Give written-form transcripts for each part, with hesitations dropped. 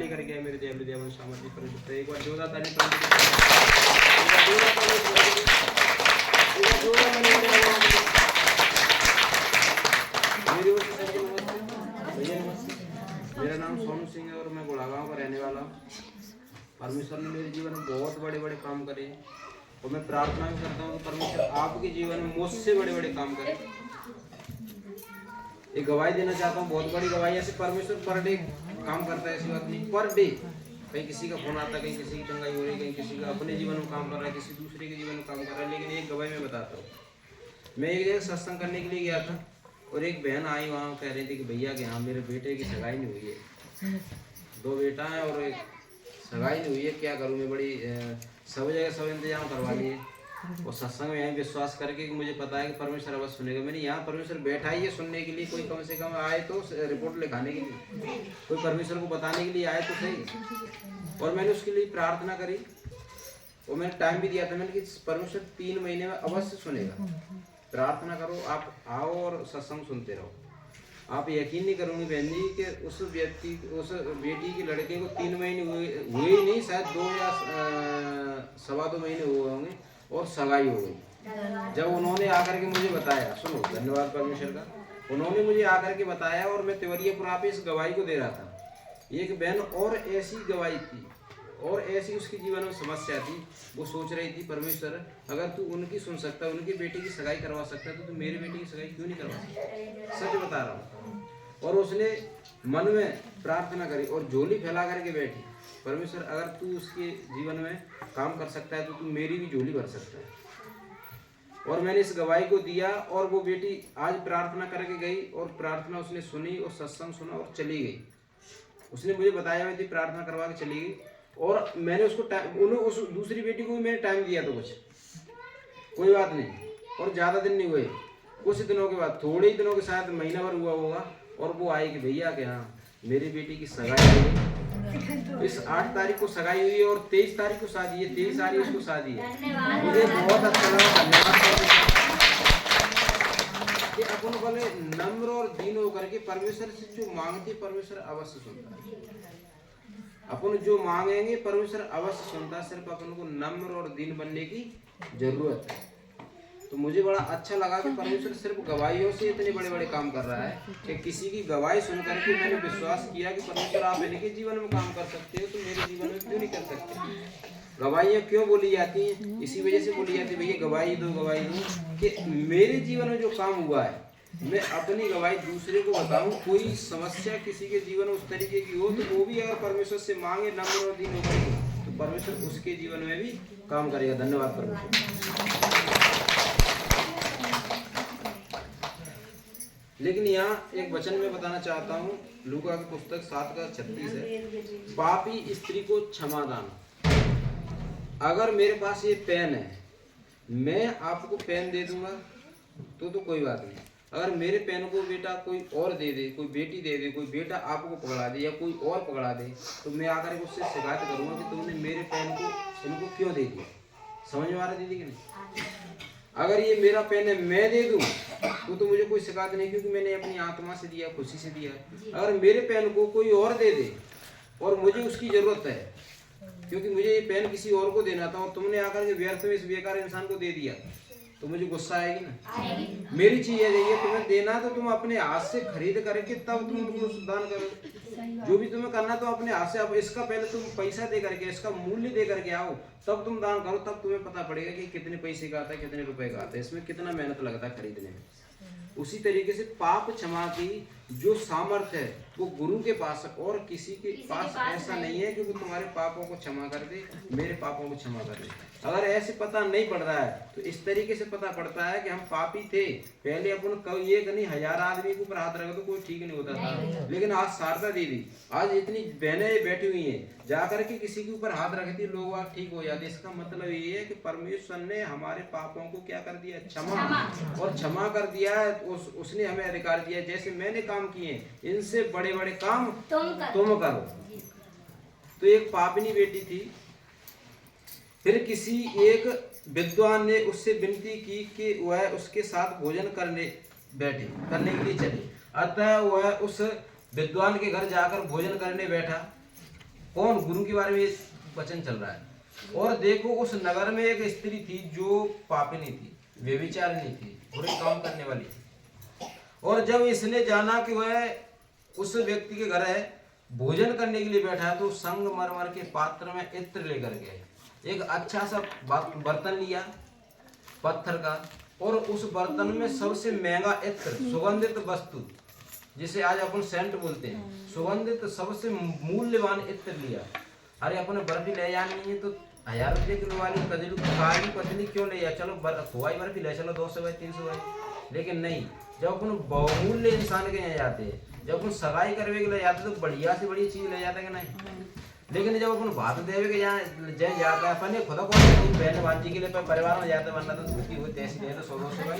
लेकर के आए मेरे देवली देवन सामर्थ्य पर। एक बार जोरदार ताली मेरी ओर से सबको नमस्ते। भैया नमस्ते। मेरा नाम सोनू सिंह है और मैं गुड़ागांव का रहने वाला हूँ। परमेश्वर ने मेरे जीवन में बहुत बड़े बड़े काम करे और मैं प्रार्थना भी करता हूँ कि परमेश्वर आपके जीवन में मुझसे बड़े बड़े काम करे। एक गवाही देना चाहता हूँ, बहुत बड़ी गवाही। ऐसे परमेश्वर पर डे काम करता है, ऐसी बात नहीं, पर डे कहीं किसी का फोन आता है, कहीं किसी की चंगाई हो रही है, कहीं किसी का अपने जीवन में काम कर रहा है, किसी दूसरे के जीवन में काम कर रहा है। लेकिन एक गवाही मैं बताता हूँ, मैं एक जगह सत्संग करने के लिए गया था और एक बहन आई वहाँ, कह रही थी कि भैया के यहाँ मेरे बेटे की सगाई नहीं हुई है, 2 बेटा है और एक सगाई नहीं हुई है, क्या करूँ मैं। बड़ी सब जगह सब इंतजाम करवा लिए और सत्संग में यही विश्वास करके कि मुझे पता है कि परमेश्वर अवश्य सुनेगा। मैंने यहाँ परमेश्वर बैठा ही है सुनने के लिए, कोई कम से कम आए तो रिपोर्ट लिखाने के लिए, कोई परमेश्वर को बताने के लिए आए तो सही। और मैंने उसके लिए प्रार्थना करी और मैंने टाइम भी दिया था, मैंने कि परमेश्वर 3 महीने में अवश्य सुनेगा। प्रार्थना करो, आप आओ और सत्संग सुनते रहो। आप यकीन नहीं करोगे बहन जी कि उस बेटी के लड़के को 3 महीने हुए ही नहीं, शायद 2 या 2.25 महीने हुए होंगे और सगाई हो गई। जब उन्होंने आकर के मुझे बताया, सुनो धन्यवाद परमेश्वर का, उन्होंने मुझे आकर के बताया और मैं तिवरियापुरा पे इस गवाही को दे रहा था। एक बहन और ऐसी गवाही थी और ऐसी उसके जीवन में समस्या थी, वो सोच रही थी परमेश्वर अगर तू उनकी सुन सकता है, उनकी बेटी की सगाई करवा सकता है, तो तू मेरे बेटी की सगाई क्यों नहीं करवा सकता। सच बता रहा हूँ। और उसने मन में प्रार्थना करी और झोली फैला करके बैठी, परमेश्वर अगर तू उसके जीवन में काम कर सकता है तो तू मेरी भी झोली भर सकता है। और मैंने इस गवाही को दिया और वो बेटी आज प्रार्थना करके गई और प्रार्थना उसने सुनी और सत्संग सुना और चली गई। उसने मुझे बताया मैं थी प्रार्थना करवा के चली गई और मैंने उसको उस दूसरी बेटी को भी मैंने टाइम दिया तो कुछ कोई बात नहीं। और ज़्यादा दिन नहीं हुए, कुछ दिनों के बाद, थोड़े ही दिनों के शायद महीना भर हुआ होगा और वो आई कि भैया के यहाँ मेरी बेटी की सगाई हुई। इस 8 तारीख को सगाई हुई है और 23 तारीख को शादी है, 23 तारीख उसको शादी है। मुझे बहुत अच्छा लगा। धन्यवाद कि अपन बोले नम्र और दीन होकर के परमेश्वर से जो मांगते परमेश्वर अवश्य सुनता है। अपन जो मांगेंगे परमेश्वर अवश्य सुनता है, सिर्फ अपन को नम्र और दीन बनने की जरूरत है। तो मुझे बड़ा अच्छा लगा कि परमेश्वर सिर्फ गवाहियों से इतने बड़े बड़े काम कर रहा है कि किसी की गवाही सुन करके मैंने विश्वास किया कि परमेश्वर आप इनके जीवन में काम कर सकते हो तो मेरे जीवन में क्यों नहीं कर सकते। गवाहियाँ क्यों बोली जाती हैं, इसी वजह से बोली जाती है भैया गवाही दो कि मेरे जीवन में जो काम हुआ है मैं अपनी गवाही दूसरे को बताऊं। कोई समस्या किसी के जीवन में उस तरीके की हो तो वो भी अगर परमेश्वर से मांगे नम्र और दीन होकर तो परमेश्वर उसके जीवन में भी काम करेगा। धन्यवाद परमेश्वर। लेकिन यहाँ एक वचन में बताना चाहता हूँ, लूका की पुस्तक 7:36 है, पापी स्त्री को क्षमादान। अगर मेरे पास ये पेन है, मैं आपको पेन दे दूंगा तो कोई बात नहीं। अगर मेरे पेन को बेटा कोई और दे दे, कोई बेटी दे दे, कोई बेटा आपको पकड़ा दे या कोई और पकड़ा दे, तो मैं आकर उससे शिकायत करूंगा कि तुमने मेरे पेन को इनको क्यों दे दिया। समझ में आ रहा दीदी कि नहीं। अगर ये मेरा पेन है मैं दे दूं तो मुझे कोई शिकायत नहीं, क्योंकि मैंने अपनी आत्मा से दिया, खुशी से दिया। अगर मेरे पेन को कोई और दे दे और मुझे उसकी जरूरत है, क्योंकि मुझे ये पेन किसी और को देना था और तुमने आकर के व्यर्थ में इस बेकार इंसान को दे दिया, तो मुझे गुस्सा आएगी ना। मेरी चीज है तुम्हें देना तो तुम अपने हाथ से खरीद करके तब तुम उनको दान करो। जो भी तुम्हें करना तो अपने हाथ से, अब इसका पहले तुम पैसा दे करके, इसका मूल्य दे करके आओ, तब तुम दान करो। तब तुम्हें पता पड़ेगा कि कितने पैसे का आता है, कितने रुपए का आता है, इसमें कितना मेहनत लगता है खरीदने में। उसी तरीके से पाप क्षमा की जो सामर्थ्य है वो गुरु के पास है और किसी के पास ऐसा नहीं है कि वो तुम्हारे पापों को क्षमा कर दे, मेरे पापों को क्षमा कर दे। अगर ऐसे पता नहीं पड़ रहा है तो इस तरीके से पता पड़ता है कि हम पापी थे। पहले अपन ये नहीं 1000 आदमी के ऊपर हाथ रखे तो कोई ठीक नहीं होता था, लेकिन आज शारदा दीदी, आज इतनी बहनें बैठी हुई हैं, जाकर के किसी के ऊपर हाथ रखती लोग आप ठीक हो जाते। इसका मतलब ये है कि परमेश्वर ने हमारे पापों को क्या कर दिया, क्षमा, और क्षमा कर दिया है। उसने हमें अधिकार दिया, जैसे मैंने काम किए इनसे बड़े बड़े काम तुम करो। तो एक पापिनी बेटी थी, फिर किसी एक विद्वान ने उससे विनती की कि वह उसके साथ भोजन करने के लिए चली। अतः वह उस विद्वान के घर जाकर भोजन करने बैठा कौन? गुरु के बारे में ये वचन चल रहा है। और देखो उस नगर में एक स्त्री थी जो पापिनी थी, व्यभिचारिणी थी, बुरे काम करने वाली थी। और जब इसने जाना कि वह उस व्यक्ति के घर है भोजन करने के लिए बैठा है, तो संगमरमर के पात्र में इत्र लेकर के एक अच्छा सा बर्तन लिया पत्थर का, और उस बर्तन में सबसे महंगा इत्र, सुगंधित वस्तु, जिसे आज अपन सेंट बोलते हैं, सुगंधित सबसे मूल्यवान इत्र लिया। अरे अपने बर्फी ले जानी है तो 1000 रुपये किलो वाली कजलू काली पतली क्यों ले जा, चलो खोआई बर्फी ले चलो 200 बाई 300 बाई। लेकिन नहीं, जब अपन बहुमूल्य इंसान के यहाँ जाते हैं, जब अपन सगाई करवे के लिए जाते तो बढ़िया से बढ़िया चीज ले जाते हैं कि नहीं। लेकिन जब अपन भात देवे के यहाँ जय जाता है अपन खुदा को बहन बाजी के लिए परिवार में जाते, वरना तो धोती हो तैसी दे दो 100 से भाई,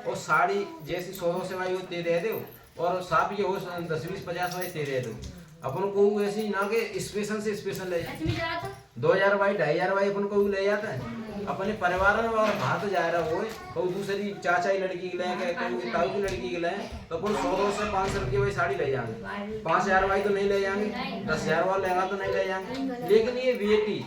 और साड़ी जैसी 100 से भाई वो दे दो, और साफ ये हो 10-20-50 भाई दे दो। अपन को ऐसी ना कि स्पेशल से स्पेशल ले जाए 2000 भाई 2500 भाई अपन को ले जाता है अपने परिवार में, और भात जा रहा हो कोई दूसरी चाचा की लड़की के लिए, कोई ताऊ की लड़की के लिए, तो अपन 100 से 500 रुपये भाई साड़ी ले जाएंगे, 5000 भाई तो नहीं ले जाएंगे, 10,000 वाला लहंगा तो नहीं ले जाएंगे। लेकिन ये बेटी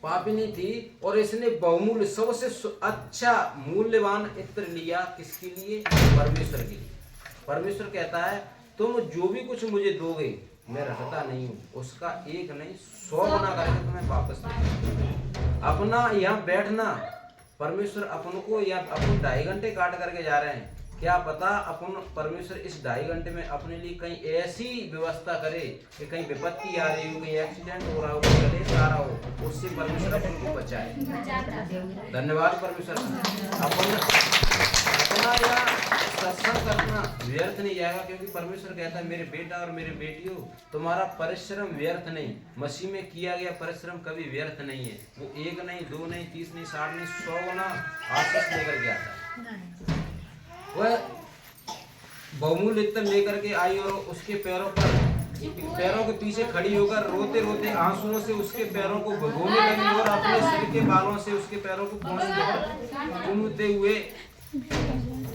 पापिनी थी और इसने बहुमूल्य सबसे अच्छा मूल्यवान इत्र लिया। किसके लिए? परमेश्वर के लिए। परमेश्वर कहता है तुम जो भी कुछ मुझे दोगे मैं रखता नहीं हूँ, उसका एक नहीं 100 गुना करके तुम्हें वापस दूंगा। अपना यहाँ बैठना, परमेश्वर अपन को या अपन 2.5 घंटे काट करके जा रहे हैं, क्या पता अपन परमेश्वर इस 2.5 घंटे में अपने लिए कहीं ऐसी व्यवस्था करे कि कहीं विपत्ति आ रही हो, कहीं एक्सीडेंट हो रहा हो, कहीं कलेश आ रहा हो, उससे परमेश्वर अपन को बचाए। धन्यवाद परमेश्वर। अपना या सत्संग करना व्यर्थ नहीं जाएगा, क्योंकि परमेश्वर कहता है मेरे बेटा और मेरे बेटियों तुम्हारा परिश्रम व्यर्थ नहीं, मसीह में किया गया परिश्रम कभी व्यर्थ नहीं है। वो 1 नहीं 2 नहीं 30 नहीं 60 नहीं 100 गुना आशीष लेकर के आता है। वह बहुमूल्य इत्र लेकर के आई और उसके पैरों के पीछे खड़ी होकर रोते रोते आंसुओं से उसके पैरों को भिगोने लगी और अपने सिर के बालों से उसके पैरों को पूंछते हुए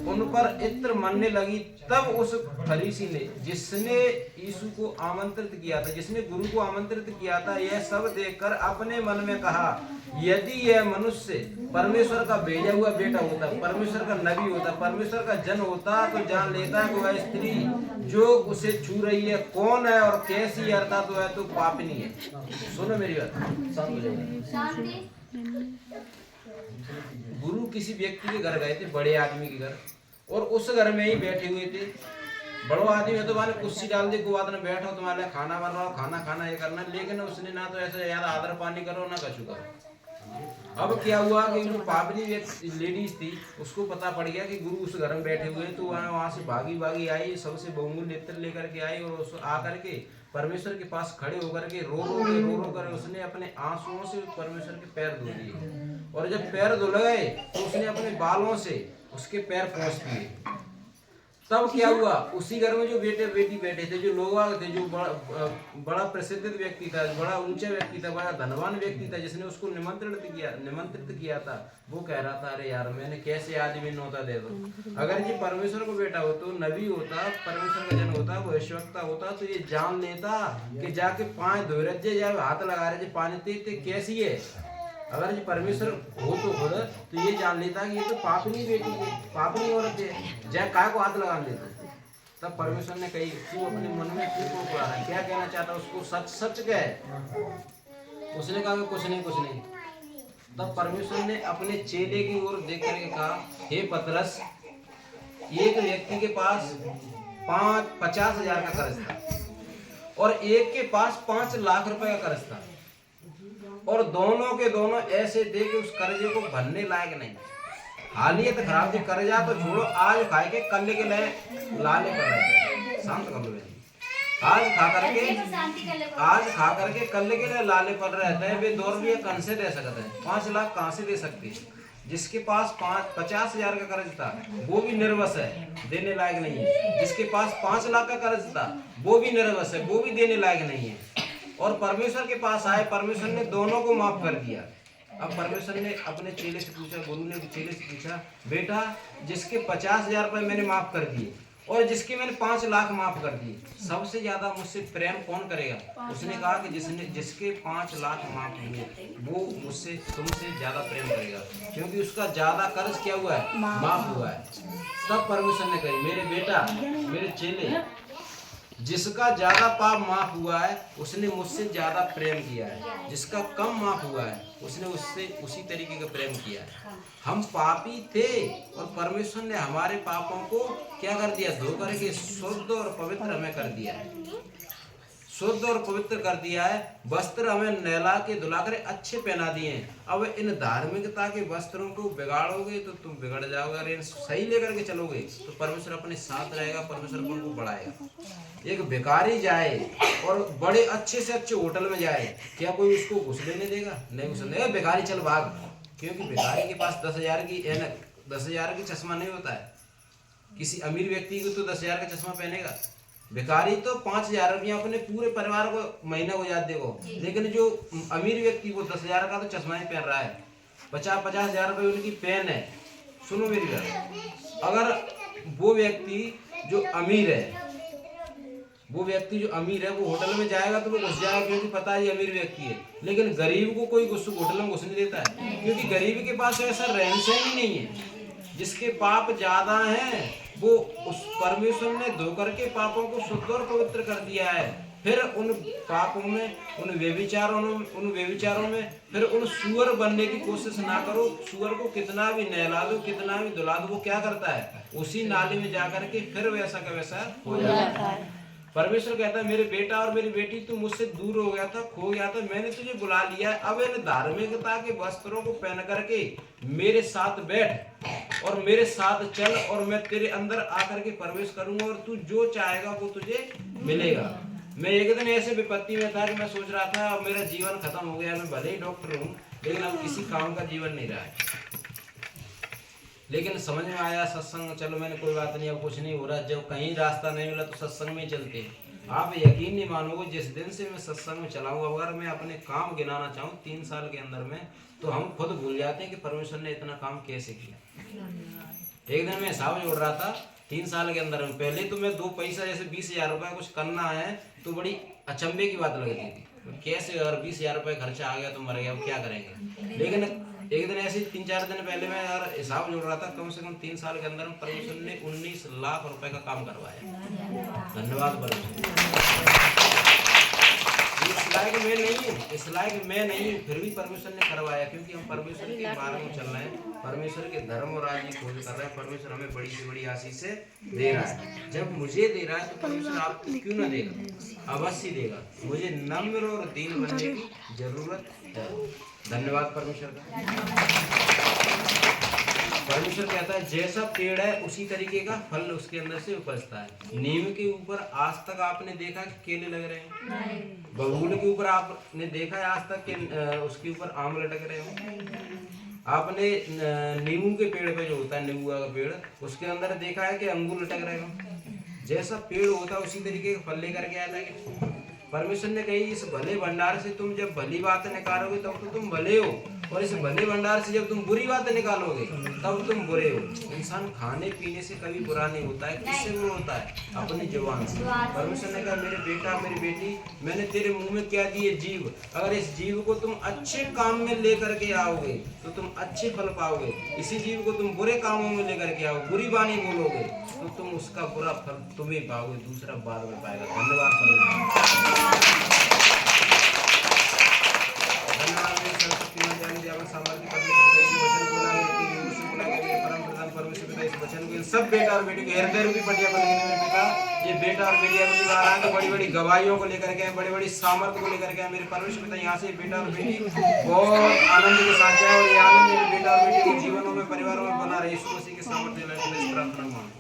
उन पर इत्र मलने लगी। तब उस फरीसी ने, जिसने यीशु को आमंत्रित किया था, जिसने गुरु को आमंत्रित किया था, यह सब देखकर अपने मन में कहा यदि यह मनुष्य परमेश्वर का भेजा हुआ बेटा होता, परमेश्वर का नबी होता, परमेश्वर का जन होता, तो जान लेता कि वह स्त्री जो उसे छू रही है कौन है और कैसी है, अर्थात वह तो पापिनी है। सुनो मेरी बात। गुरु किसी व्यक्ति के घर गए थे, बड़े आदमी के घर, और उस घर में ही बैठे हुए थे। बड़ो आदमी है तो माने कुर्सी डाल दी, को आदमी बैठो तुम्हारे लिए खाना बन रहा हो, खाना खाना ये करना, लेकिन उसने ना तो ऐसा यार आदर पानी करो ना कछु करो। अब क्या हुआ कि जो पापनी लेडीज थी उसको पता पड़ गया कि गुरु उस घर में बैठे हुए, तो वहां से भागी आई, सबसे बहुमूल्य इत्र लेकर के आई और उस आकर के परमेश्वर के पास खड़े होकर के रो रो कर उसने अपने आंसुओं से परमेश्वर के पैर धो दिए, और जब पैर धुल गए तो उसने अपने बालों से उसके पैर पोंछ दिए। तब क्या हुआ, उसी घर में जो बेटे बेटी बैठे थे, जो लोग थे, जो बड़ा प्रसिद्ध व्यक्ति था, बड़ा ऊंचा व्यक्ति था, बड़ा धनवान व्यक्ति था, जिसने उसको निमंत्रित किया था, वो कह रहा था अरे यार मैंने कैसे आदमी न्योता दे दो। अगर ये परमेश्वर को बेटा हो तो नबी होता, परमेश्वर का जन होता, भविष्यवक्ता होता, तो ये जान लेता कि जाके 5 धोरजे जाए हाथ लगा रहे पानी ते कैसी है। अगर ये परमेश्वर हो तो खुद तो ये जान लेता कि ये तो पापनी बेटी है, पापनी औरत है, जय काय को हाथ लगा लेता। तब परमेश्वर ने कही तू अपने मन में क्यों पड़ा है, क्या कहना चाहता, उसको सच कह। उसने कहा कि कुछ नहीं। तब परमेश्वर ने अपने चेले की ओर देख करके कहा हे पतरस, एक व्यक्ति के पास 50,000 का कर्ज था और एक के पास 5 लाख रुपए का कर्ज था, और दोनों के दोनों ऐसे थे कि उस कर्जे को भरने लायक नहीं। हालियत खराब थी, कर्जा तो छोड़ो, आज खाए के कल के लिए लाले कर रहे थे। शांत कर लो, आज खा करके कल के लिए लाले पड़ रहे थे। वे 2 रुपये कहाँ से दे सकते हैं, 5 लाख कहाँ से दे सकते हैं। जिसके पास 50,000 का कर्ज था वो भी निर्वस है, देने लायक नहीं है। जिसके पास 5 लाख का कर्ज था वो भी निर्वस है, वो भी देने लायक नहीं है। और परमेश्वर के पास आए, परमेश्वर ने दोनों को माफ कर दिया। अब परमेश्वर ने अपने चेले से पूछा, गुरु ने चेले से पूछा बेटा जिसके 50,000 रुपए मैंने माफ कर दिए और जिसके मैंने 5 लाख माफ कर दिए, सबसे ज्यादा मुझसे प्रेम कौन करेगा? उसने कहा कि जिसके 5 लाख माफ हुए वो मुझसे तुमसे ज्यादा प्रेम करेगा, क्योंकि उसका ज्यादा कर्ज क्या हुआ है? माफ हुआ है। तब परमेश्वर ने कही, मेरे बेटा, मेरे चेले, जिसका ज्यादा पाप माफ हुआ है उसने मुझसे ज्यादा प्रेम किया है, जिसका कम माफ हुआ है उसने उससे उसी तरीके का प्रेम किया है। हम पापी थे और परमेश्वर ने हमारे पापों को क्या कर दिया? धो करके शुद्ध और पवित्र हमें कर दिया है, शुद्ध और पवित्र कर दिया है। वस्त्र हमें नहला के धुला कर अच्छे पहना दिए हैं। अब इन धार्मिकता के वस्त्रों को बिगाड़ोगे तो तुम बिगड़ जाओगे, अगर इन सही लेकर के चलोगे तो परमेश्वर अपने साथ रहेगा, परमेश्वर अपन को बढ़ाएगा। एक भिखारी जाए और बड़े अच्छे से अच्छे होटल में जाए, क्या कोई उसको घुस लेने देगा? नहीं घुस लेगा। भिखारी चल भाग, क्योंकि भिखारी के पास 10,000 की ऐनक, 10,000 की चश्मा नहीं होता है। किसी अमीर व्यक्ति को तो 10,000 का चश्मा पहनेगा, भिखारी तो 5,000 रुपया अपने पूरे परिवार को महीना हो जाते हो। लेकिन जो अमीर व्यक्ति वो 10,000 का तो चश्मा ही पहन रहा है, 50,000 रुपये उनकी पेन है। सुनो मेरी बात, अगर वो व्यक्ति जो अमीर है, वो व्यक्ति जो अमीर है वो होटल में जाएगा तो वो घुस जाएगा, क्योंकि पता है ये अमीर व्यक्ति है। लेकिन गरीब को कोई होटल में घुस नहीं देता है, क्योंकि गरीब के पास ऐसा रहन सहन ही नहीं है। जिसके पाप ज्यादा हैं वो उस परमेश्वर ने धो करके पापों को शुद्ध और पवित्र कर दिया है। फिर उन पापों में, उन व्यभिचारों में फिर उन सुअर बनने की कोशिश ना करो। सुअर को कितना भी नहला दो, कितना भी धुला दो, वो क्या करता है? उसी नाली में जाकर के फिर वैसा का वैसा हो जाता है। परमेश्वर कहता है, मेरे बेटा और मेरी बेटी, तू मुझसे दूर हो गया था, खो गया था, मैंने तुझे बुला लिया है। अब इन धार्मिकता के वस्त्रों को पहन करके मेरे साथ बैठ और मेरे साथ चल, और मैं तेरे अंदर आकर के प्रवेश करूंगा और तू जो चाहेगा वो तुझे मिलेगा। मैं एक दिन ऐसे विपत्ति में था कि मैं सोच रहा था अब मेरा जीवन खत्म हो गया, मैं भले ही डॉक्टर हूँ लेकिन अब किसी काम का जीवन नहीं रहा है। लेकिन समझ में आया सत्संग, चलो मैंने कोई बात नहीं, अब कुछ नहीं हो रहा। जब कहीं रास्ता नहीं मिला तो सत्संग में चलते हैं। आप यकीन नहीं मानोगे, जिस दिन से मैं सत्संग में चला हूँ, अगर मैं अपने काम गिनाना चाहूँ 3 साल के अंदर में, तो हम खुद भूल जाते हैं कि परमेश्वर ने इतना काम कैसे किया। एक दिन मैं हिसाब जोड़ रहा था 3 साल के अंदर में। पहले तो मैं 2 पैसा जैसे 20,000 रुपये कुछ करना है तो बड़ी अचंभे की बात लगती थी, कैसे अगर 20,000 रुपये खर्चा आ गया तो मर गया, अब क्या करेंगे। लेकिन एक दिन ऐसे 3-4 दिन पहले मैं यार हिसाब जोड़ रहा था, कम से कम 3 साल के अंदर परमेश्वर ने 19 लाख रुपए का काम करवाया। धन्यवाद परमेश्वर। इस लायक मैं नहीं हूँ, इस लायक मैं नहीं हूँ, फिर भी परमेश्वर ने करवाया, क्योंकि हम परमेश्वर के मार्ग में चल रहे हैं, परमेश्वर के धर्म और राज्य की खोज कर रहे हैं। परमेश्वर हमें बड़ी से बड़ी आशीष से दे रहा है। जब मुझे दे रहा है तो परमेश्वर आपको क्यों ना देगा? अवश्य देगा। मुझे नम्र और दीन बनने की जरूरत है। धन्यवाद परमेश्वर का। परमेश्वर कहता है, जैसा पेड़ है उसी तरीके का फल उसके अंदर से उपजता है। नीम के ऊपर आज तक आपने देखा कि केले लग रहे हैं? बबूल के ऊपर आपने देखा है आज तक कि उसके ऊपर आम लटक रहे हो? आपने नींबू के पेड़ पे जो होता है, नींबू का पेड़, उसके अंदर देखा है कि अंगूर लटक रहे हो? जैसा पेड़ होता है उसी तरीके का फल लेकर के आता है। परमेश्वर ने कही, इस भले भंडार से तुम जब भली बातें निकालोगे तब तो तुम भले हो, और इस भले भंडार से जब तुम बुरी बातें निकालोगे तब तुम बुरे हो। इंसान खाने पीने से कभी बुरा नहीं होता है। किससे बुरा होता है? अपनी जुबान से। परमेश्वर ने कहा, मेरे बेटा मेरी बेटी, मैंने तेरे मुंह में क्या दी है? जीव। अगर इस जीव को तुम अच्छे काम में लेकर के आओगे तो तुम अच्छे फल पाओगे। इसी जीव को तुम बुरे कामों में लेकर के आओ, बुरी बानी बोलोगे तो तुम उसका बुरा फल तुम्हें पाओगे, दूसरा बाद में पाएगा। धन्यवाद। सब बेटा और बेटी को हृदय रूपी पटिया पर लिखने मेरे पिता, ये बेटा और बेटियां रूपी आ तो बड़ी बड़ी गवाहियों को लेकर के, बड़ी बड़ी सामर्थ्य को लेकर के मेरे परमेश्वर पिता, यहाँ से बेटा और बेटी बहुत आनंद के साथ जाए, और ये आनंद मेरे बेटा और बेटी के जीवनों में, परिवारों में बना रहे। यीशु मसीह के सामर्थ्य प्रार्थना मांगो।